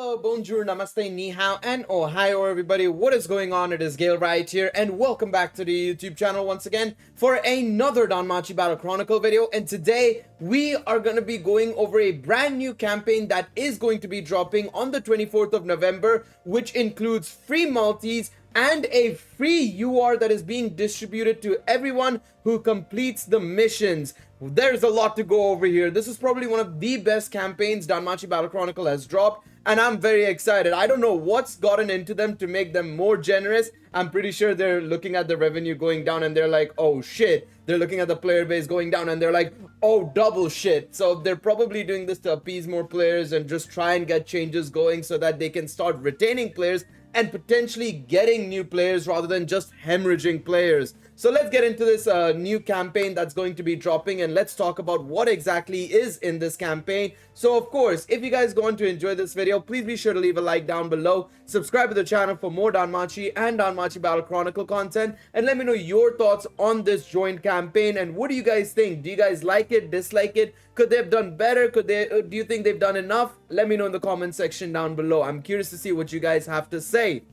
Hello, bonjour, namaste, ni hao, and ohio everybody. What is going on? It is Galeriot here, and welcome back to the YouTube channel once again for another Danmachi Battle Chronicle video. And today we are going to be going over a brand new campaign that is going to be dropping on the 24th of November, which includes free multis and a free UR that is being distributed to everyone who completes the missions. There's a lot to go over here. This is probably one of the best campaigns Danmachi Battle Chronicle has dropped, and I'm very excited. I don't know what's gotten into them to make them more generous. I'm pretty sure they're looking at the revenue going down and they're like, oh shit. They're looking at the player base going down and they're like, oh, double shit. So they're probably doing this to appease more players and just try and get changes going so that they can start retaining players and potentially getting new players rather than just hemorrhaging players. So let's get into this new campaign that's going to be dropping, and let's talk about what exactly is in this campaign. So of course, if you guys going to enjoy this video, please be sure to leave a like down below, subscribe to the channel for more Danmachi and Danmachi Battle Chronicle content, and let me know your thoughts on this joint campaign and what do you guys think? Do you guys like it, dislike it? Could they have done better? Do you think they've done enough? Let me know in the comment section down below. I'm curious to see what you guys have to say.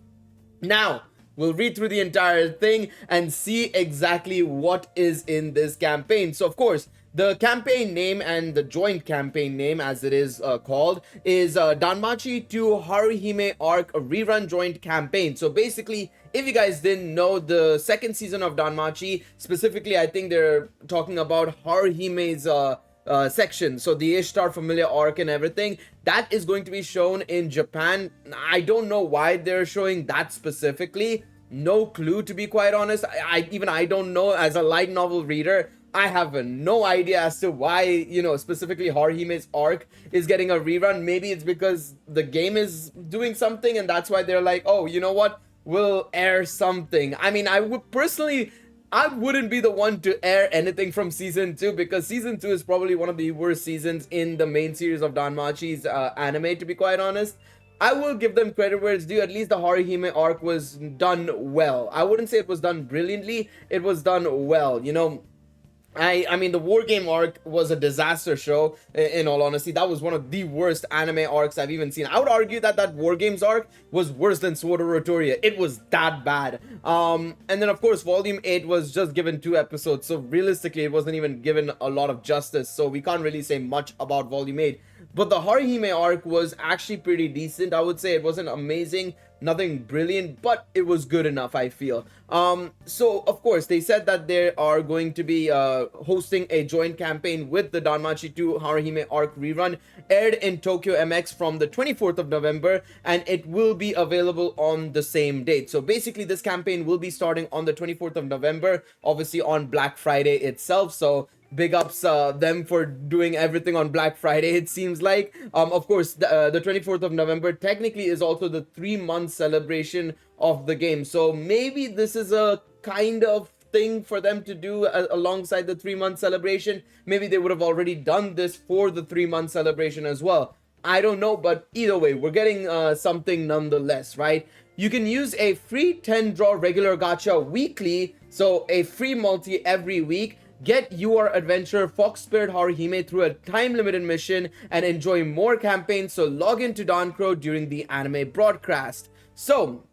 Now, we'll read through the entire thing and see exactly what is in this campaign. So, of course, the campaign name and the joint campaign name, as it is called, is Danmachi to Haruhime Arc Rerun Joint Campaign. So, basically, if you guys didn't know, the second season of Danmachi, specifically, I think they're talking about Haruhime's section, so the Ishtar familiar arc and everything, that is going to be shown in Japan. I don't know why they're showing that specifically. No clue, to be quite honest. I don't know. As a light novel reader, I have no idea as to why, you know, specifically Haruhime's arc is getting a rerun. Maybe it's because the game is doing something and that's why they're like, oh, you know what, we'll air something. I mean, I wouldn't be the one to air anything from season 2, because season 2 is probably one of the worst seasons in the main series of Danmachi's anime, to be quite honest. I will give them credit where it's due. At least the Haruhime arc was done well. I wouldn't say it was done brilliantly. It was done well, you know. I mean, the War Game arc was a disaster show, in all honesty. That was one of the worst anime arcs I've even seen. I would argue that that War Games arc was worse than Sword of Rotoria. It was that bad. And then, of course, Volume 8 was just given 2 episodes. So, realistically, it wasn't even given a lot of justice. So, we can't really say much about Volume 8. But the Haruhime arc was actually pretty decent. I would say it wasn't amazing, nothing brilliant, but it was good enough, I feel. So of course they said that they are going to be hosting a joint campaign with the Danmachi 2 Haruhime arc rerun, aired in Tokyo MX from the 24th of November, and it will be available on the same date. So basically this campaign will be starting on the 24th of November, obviously on Black Friday itself. So big ups them for doing everything on Black Friday, it seems like. Of course, the 24th of November technically is also the 3-month celebration of the game. So maybe this is a kind of thing for them to do alongside the 3-month celebration. Maybe they would have already done this for the 3-month celebration as well. I don't know, but either way, we're getting something nonetheless, right? You can use a free 10 draw regular gacha weekly, so a free multi every week. Get UR Adventure Fox Spirit Haruhime through a time-limited mission and enjoy more campaigns, so log into Danchro during the anime broadcast. So,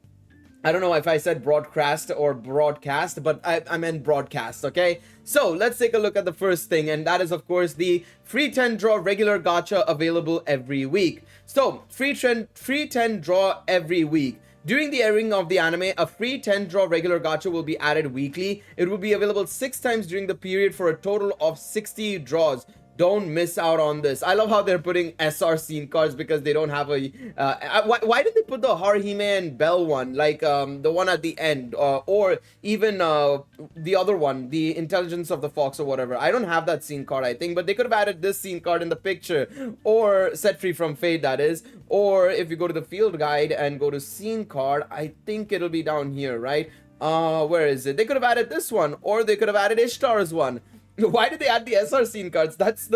I don't know if I said broadcast or broadcast, but I meant broadcast, okay? So, let's take a look at the first thing, and that is, of course, the free 10 draw regular gacha available every week. So, free 10 draw every week. During the airing of the anime, a free 10 draw regular gacha will be added weekly. It will be available 6 times during the period for a total of 60 draws. Don't miss out on this. I love how they're putting SR scene cards because they don't have a... why did they put the Haruhime and Bell one? Like the one at the end. Or even the other one. The Intelligence of the Fox or whatever. I don't have that scene card, I think. But they could have added this scene card in the picture. Or Set Free from Fate, that is. Or if you go to the field guide and go to scene card, I think it'll be down here, right? Where is it? They could have added this one. Or they could have added Ishtar's one. Why did they add the SR scene cards? That's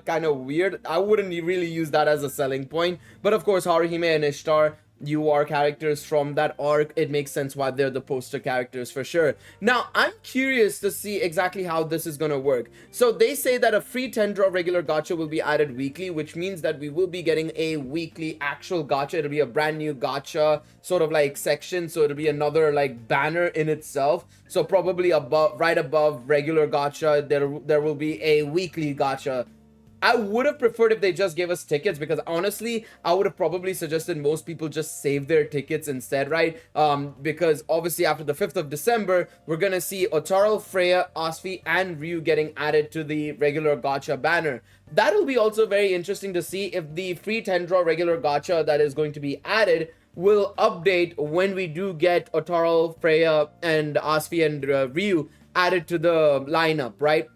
kind of weird. I wouldn't really use that as a selling point. But of course, Haruhime and Ishtar UR characters from that arc, it makes sense why they're the poster characters for sure. Now, I'm curious to see exactly how this is going to work. So they say that a free 10 draw regular gacha will be added weekly, which means that we will be getting a weekly actual gacha. It'll be a brand new gacha sort of like section. So it'll be another like banner in itself. So probably above, right above regular gacha, there will be a weekly gacha. I would have preferred if they just gave us tickets, because honestly, I would have probably suggested most people just save their tickets instead, right? Because obviously after the 5th of December, we're going to see Otaro, Freya, Asfi, and Ryu getting added to the regular gacha banner. That'll be also very interesting to see if the free 10 draw regular gacha that is going to be added will update when we do get Otaro, Freya, and Asfi and Ryu added to the lineup, right?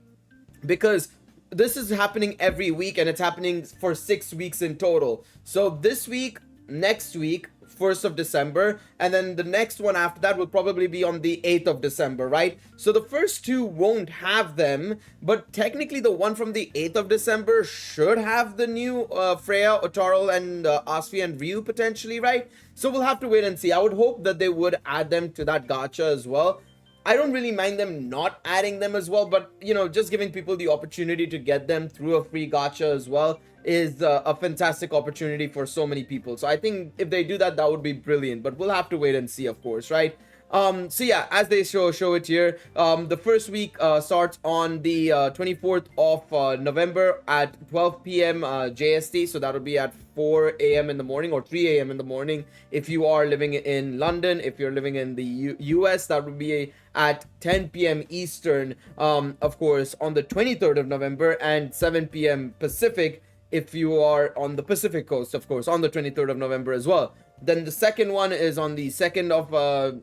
Because this is happening every week, and it's happening for 6 weeks in total. So this week, next week, 1st of December, and then the next one after that will probably be on the 8th of December, right? So the first two won't have them, but technically the one from the 8th of December should have the new Freya, Otaro, and Asfi and Ryu potentially, right? So we'll have to wait and see. I would hope that they would add them to that gacha as well. I don't really mind them not adding them as well, but you know, just giving people the opportunity to get them through a free gacha as well is a fantastic opportunity for so many people. So I think if they do that, that would be brilliant, but we'll have to wait and see, of course, right? So yeah, as they show it here, the first week starts on the 24th of November at 12 p.m. JST, so that'll be at 4 a.m. in the morning or 3 a.m. in the morning if you are living in London. If you're living in the US, that would be at 10 p.m. Eastern, of course, on the 23rd of November, and 7 p.m. Pacific if you are on the Pacific coast, of course, on the 23rd of November as well. Then the second one is on the 2nd of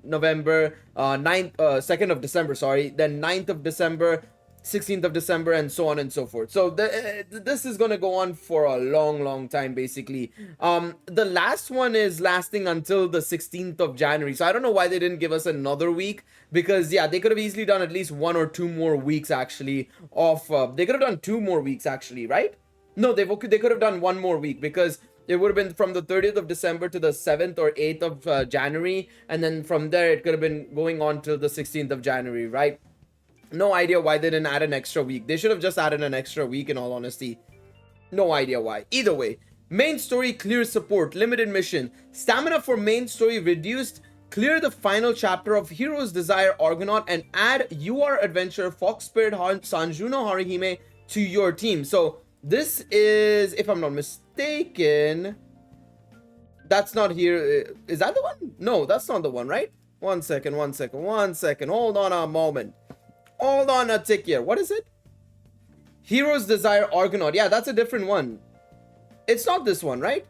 November, 2nd of December, sorry, then 9th of December, 16th of December, and so on and so forth. So this is going to go on for a long time, basically. The last one is lasting until the 16th of January. So I don't know why they didn't give us another week, because yeah, they could have easily done at least 1 or 2 more weeks actually of, they could have done 2 more weeks actually, right? No, they could have done 1 more week, because it would have been from the 30th of December to the 7th or 8th of January. And then from there, it could have been going on till the 16th of January, right? No idea why they didn't add an extra week. They should have just added an extra week, in all honesty. No idea why. Either way, main story clear support, limited mission. Stamina for main story reduced. Clear the final chapter of Hero's Desire Argonaut and add UR Adventure Fox Spirit Sanjuno Haruhime to your team. So this is, if I'm not mistaken, that's not here. Is that the one? No, that's not the one, right? One second. Hold on a moment. Hold on a tick here. What is it? Hero's Desire Argonaut. Yeah, that's a different one. It's not this one, right?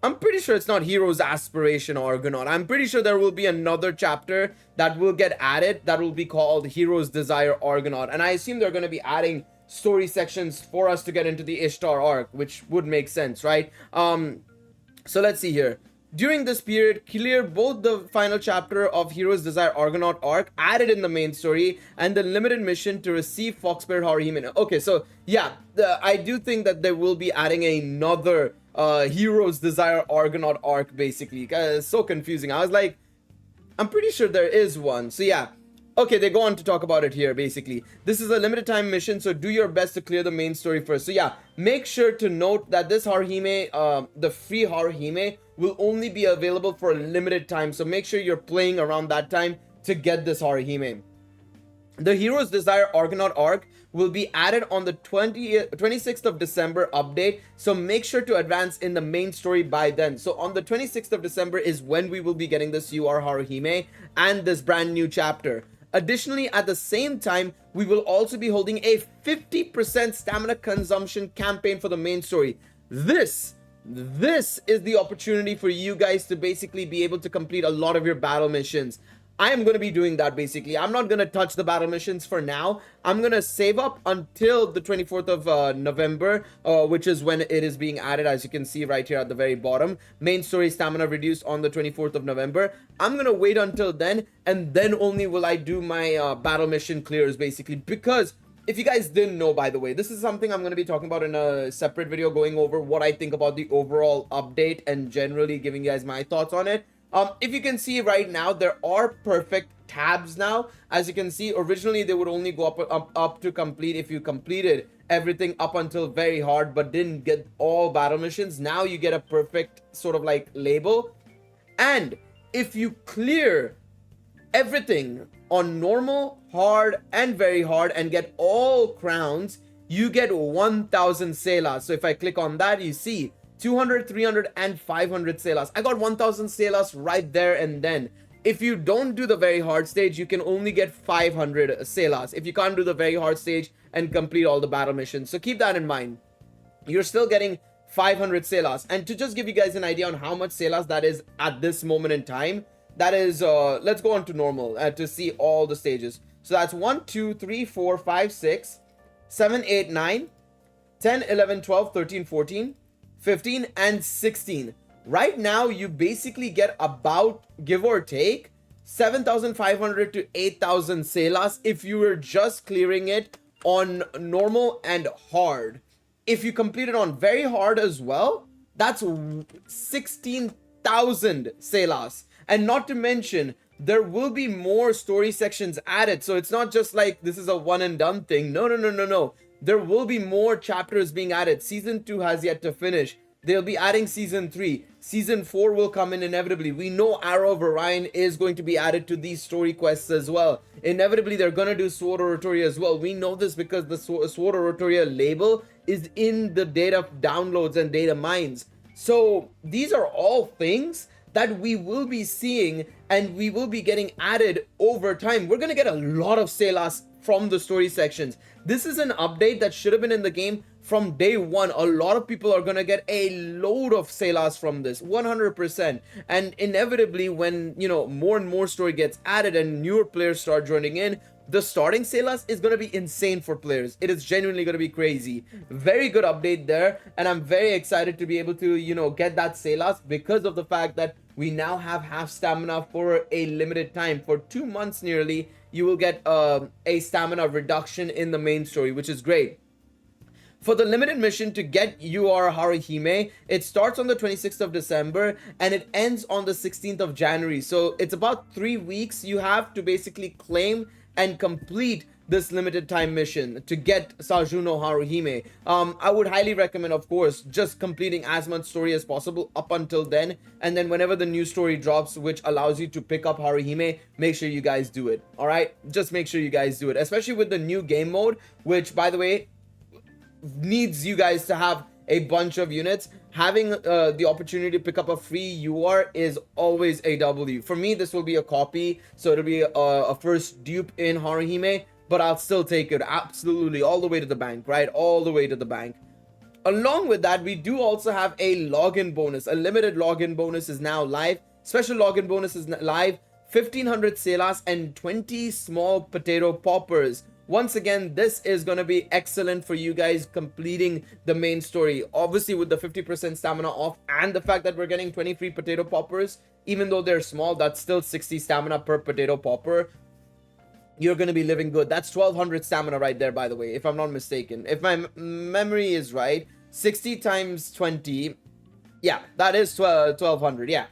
I'm pretty sure it's not Hero's Aspiration Argonaut. I'm pretty sure there will be another chapter that will get added that will be called Hero's Desire Argonaut. And I assume they're going to be adding story sections for us to get into the Ishtar arc, which would make sense, right? So let's see here. During this period, clear both the final chapter of Hero's Desire Argonaut arc added in the main story and the limited mission to receive Fox Spirit Haruhime. Okay, so yeah, I do think that they will be adding another Hero's Desire Argonaut arc, basically. It's so confusing. I was like, I'm pretty sure there is one. So yeah. Okay, they go on to talk about it here, basically. This is a limited time mission, so do your best to clear the main story first. So yeah, make sure to note that this Haruhime, the free Haruhime, will only be available for a limited time. So make sure you're playing around that time to get this Haruhime. The Hero's Desire Argonaut arc will be added on the 26th of December update. So make sure to advance in the main story by then. So on the 26th of December is when we will be getting this UR Haruhime and this brand new chapter. Additionally, at the same time, we will also be holding a 50% stamina consumption campaign for the main story. This is the opportunity for you guys to basically be able to complete a lot of your battle missions. I am going to be doing that, basically. I'm not going to touch the battle missions for now. I'm going to save up until the 24th of November, which is when it is being added, as you can see right here at the very bottom. Main story stamina reduced on the 24th of November. I'm going to wait until then, and then only will I do my battle mission clears, basically, because if you guys didn't know, by the way, this is something I'm going to be talking about in a separate video, going over what I think about the overall update and generally giving you guys my thoughts on it. If you can see right now, there are perfect tabs now. As you can see, originally they would only go up to complete if you completed everything up until very hard but didn't get all battle missions. Now you get a perfect sort of like label. And if you clear everything on normal, hard, and very hard and get all crowns, you get 1000 Selas. So if I click on that, you see 200, 300, and 500 Selas. I got 1000 Selas right there and then. If you don't do the very hard stage, you can only get 500 Selas if you can't do the very hard stage and complete all the battle missions. So keep that in mind. You're still getting 500 Selas. And to just give you guys an idea on how much Selas that is at this moment in time, that is, let's go on to normal to see all the stages. So that's 1, 2, 3, 4, 5, 6, 7, 8, 9, 10, 11, 12, 13, 14, 15, and 16. Right now, you basically get about, give or take, 7,500 to 8,000 Selas if you were just clearing it on normal and hard. If you complete it on very hard as well, that's 16,000 Selas. And not to mention, there will be more story sections added. So it's not just like this is a one and done thing. No. There will be more chapters being added. Season 2 has yet to finish. They'll be adding Season 3. Season 4 will come in inevitably. We know Arrow of Orion is going to be added to these story quests as well. Inevitably, they're going to do Sword Oratoria as well. We know this because the Sword Oratoria label is in the data downloads and data mines. So these are all things that we will be seeing and we will be getting added over time. We're going to get a lot of Selas from the story sections. This is an update that should have been in the game from day one. A lot of people are going to get a load of Selas from this, 100%. And inevitably, when, you know, more and more story gets added and newer players start joining in, the starting Selas is going to be insane for players. It is genuinely going to be crazy. Very good update there. And I'm very excited to be able to, you know, get that Selas because of the fact that we now have half stamina for a limited time. For 2 months nearly, you will get a stamina reduction in the main story, which is great. For the limited mission to get UR Haruhime, it starts on the 26th of December and it ends on the 16th of January. So it's about 3 weeks you have to basically claim and complete this limited time mission to get Sajuno Haruhime. I would highly recommend, of course, just completing as much story as possible up until then, and then whenever the new story drops which allows you to pick up Haruhime, make sure you guys do it. All right, just make sure you guys do it, especially with the new game mode, which, by the way, needs you guys to have a bunch of units. Having the opportunity to pick up a free UR is always a W. For me, this will be a copy, so it'll be a first dupe in Haruhime, but I'll still take it absolutely all the way to the bank, right? All the way to the bank. Along with that, we do also have a login bonus. A limited login bonus is now live. Special login bonus is live. 1500 Selas and 20 small potato poppers. Once again, this is going to be excellent for you guys completing the main story. Obviously, with the 50% stamina off and the fact that we're getting 20 free potato poppers, even though they're small, that's still 60 stamina per potato popper. You're going to be living good. That's 1200 stamina right there, by the way, if I'm not mistaken. If my memory is right, 60 times 20. Yeah, that is 1200. Yeah,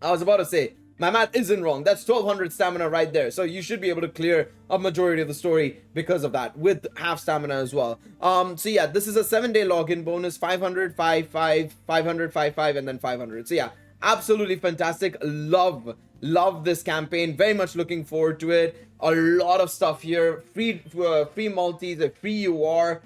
I was about to say, my math isn't wrong. That's 1200 stamina right there. So you should be able to clear a majority of the story because of that, with half stamina as well. So yeah, this is a 7-day login bonus. 500, 500, 500, and then 500. So yeah, absolutely fantastic. Love this campaign. Very much looking forward to it. A lot of stuff here. Free multis, a free UR,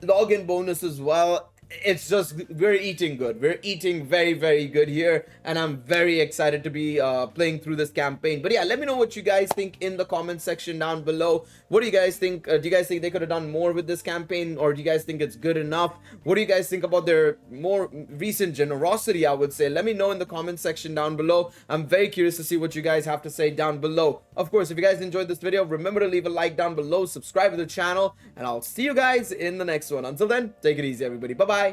login bonus as well. It's just, we're eating good. We're eating very, very good here, and I'm very excited to be playing through this campaign. But yeah, let me know what you guys think in the comment section down below. What do you guys think? Do you guys think they could have done more with this campaign, or do you guys think it's good enough? What do you guys think about their more recent generosity, I would say? Let me know in the comment section down below. I'm very curious to see what you guys have to say down below. Of course, if you guys enjoyed this video, remember to leave a like down below, subscribe to the channel, and I'll see you guys in the next one. Until then, take it easy, everybody. Bye-bye.